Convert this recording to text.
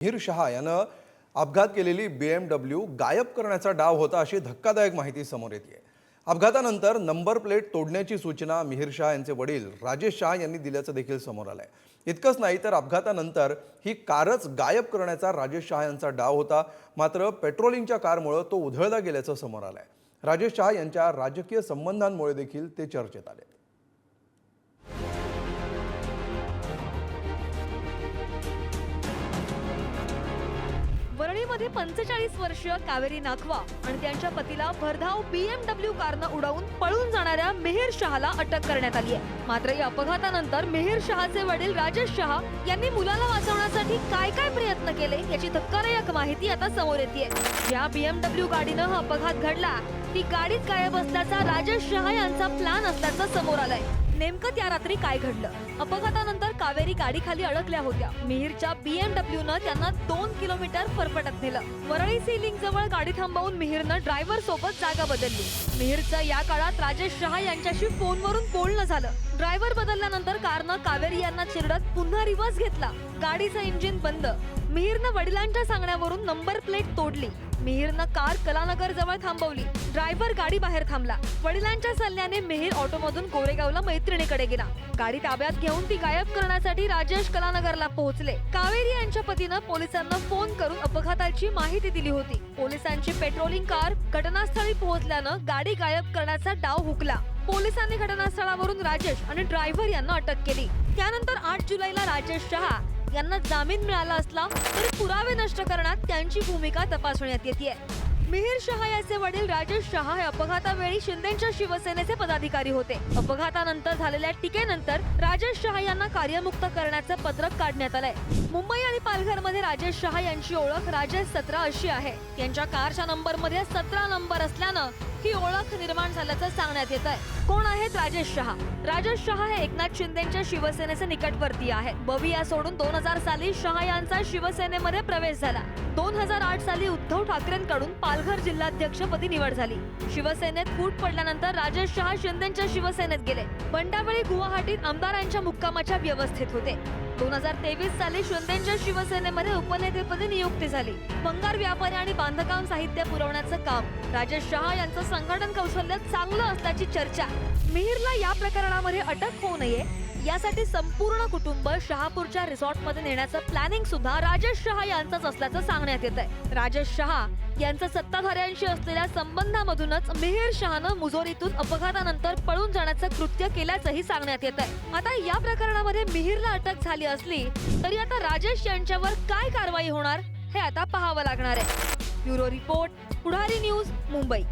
मिहिर शहा यानं अपघात केलेली BMW गायब करण्याचा डाव होता अशी धक्कादायक माहिती समोर येते। अपघातानंतर नंबर प्लेट तोडण्याची सूचना मिहिर शहा यांचे वडील राजेश शहा यांनी दिल्याचं देखील समोर आलंय। इतकंच नाही तर अपघातानंतर ही कारच गायब करण्याचा राजेश शहा यांचा डाव होता, मात्र पेट्रोलिंगच्या कारमुळे तो उधळला गेल्याचं समोर आलंय। राजेश शहा यांच्या राजकीय संबंधांमुळे देखील ते चर्चेत आले। वरळीमध्ये 45 वर्षीय कावेरी नाखवा आणि त्यांच्या पतीला भरधाव BMW कारनं उडवून पळून जाणाऱ्या मिहिर शहाला अटक करण्यात आली आहे। मात्र या अपघातानंतर मिहिर शहाचे वडील राजेश शहा यांनी मुलाला वाचवण्यासाठी काय काय प्रयत्न केले याची धक्कादायक माहिती आता समोर येते। ज्या BMW गाडीनं हा अपघात घडला ती गाडीच गायब असल्याचा राजेश शहा यांचा प्लॅन असल्याचं समोर आलंय। नेमकं त्या रात्री काय घडलं? अपघातानंतर कावेरी गाडीखाली अडकल्या होत्या। मिहिरच्या BMWनं त्यांना 2 किलोमीटर फरफटत नेलं। वरळी सीलिंग जवळ गाडी थांबवून मिहिरनं ड्रायव्हर सोबत जागा बदलली। मिहिरचं या काळात राजेश शहा यांच्याशी फोनवरून बोलणं झालं। ड्रायव्हर बदलल्यानंतर कारनं कावेरी यांना चिरडत पुन्हा रिव्हर्स घेतला। गाडीचं इंजिन बंद। मिहिरनं वडिलांच्या सांगण्यावरून नंबर प्लेट तोडली। मिहिरनं कार कलानगर जवळ थांबवली। ड्रायव्हर गाडी बाहेर थांबला। वडिलांच्या सल्ल्याने मिहिर ऑटोमधून गोरेगावला मैत्रिणीकडे गेला। गाडी ताब्यात घेऊन ती गायब करण्यासाठी राजेश कलानगरला पोहोचले। कावेरी यांच्या पतीनं पोलिसांना फोन करून अपघाताची माहिती दिली होती। पोलिसांची पेट्रोलिंग कार घटनास्थळी पोहोचल्यानं गाडी गायब करण्याचा डाव हुकला। पोलिसांनी घटनास्थळावरून राजेश आणि ड्रायव्हर यांना अटक केली। त्यानंतर 8 जुलैला राजेश शहा यांना जामीन मिळाला असला तरी पुरावे नष्ट करण्यात त्यांची भूमिका तपासण्यात येते। मिहिर शहा याचे वडील राजेश शहा हे अपघातावेळी शिंदेच्या शिवसेनेचे पदाधिकारी होते। अपघातानंतर झालेल्या टीकेनंतर राजेश शहा यांना कार्यमुक्त करण्याचं पत्रक काढण्यात आलंय। मुंबई आणि पालघरमध्ये राजेश शहा यांची ओळख राजेश 17 अशी आहे। त्यांच्या कारच्या नंबरमध्ये 17 नंबर असल्यानं ही ओळख निर्माण झाल्याचं सांगण्यात येत आहे। कोण आहेत राजेश शहा? राजेश शहा हे एकनाथ शिंदेच्या शिवसेनेचे निकटवर्तीय आहेत। बविया सोडून 2000 साली शहा यांचा शिवसेनेमध्ये प्रवेश झाला। 2008 साली उद्धव ठाकरेंकडून पालघर जिल्हाध्यक्षपदी निवड झाली। शिवसेनेत फूट पडल्यानंतर राजेश शहा शिंदेच्या शिवसेनेत गेले। बंडावळी गुवाहाटीत आमदारांच्या मुक्कामाच्या व्यवस्थेत होते। 2023 साली शिंदेच्या शिवसेनेमध्ये उपनेतेपदी नियुक्ती झाली। भंगार व्यापारी आणि बांधकाम साहित्य पुरवण्याचं काम राजेश शहा यांचं संघटन कौशल्य चांगलं असल्याची चर्चा। मिहिरला या प्रकरणामध्ये अटक होऊ नये यासाठी संपूर्ण कुटुंब शहापूरच्या रिसॉर्टमध्ये नेण्याचं प्लॅनिंग सुद्धा राजेश शहा यांचंच असल्याचं सांगण्यात येत आहे। राजेश शहा यांचं सत्ताधाऱ्यांशी असलेल्या संबंधामधूनच मिहिर शहानं मुजोरीतून अपघातानंतर पळून जाण्याचं कृत्य केल्याचंही सांगण्यात येत आहे। आता या प्रकरणामध्ये मिहिरला अटक झाली असली तरी आता राजेश यांच्यावर काय कारवाई होणार हे आता पाहावं लागणार आहे। ब्युरो रिपोर्ट, पुढारी न्यूज, मुंबई।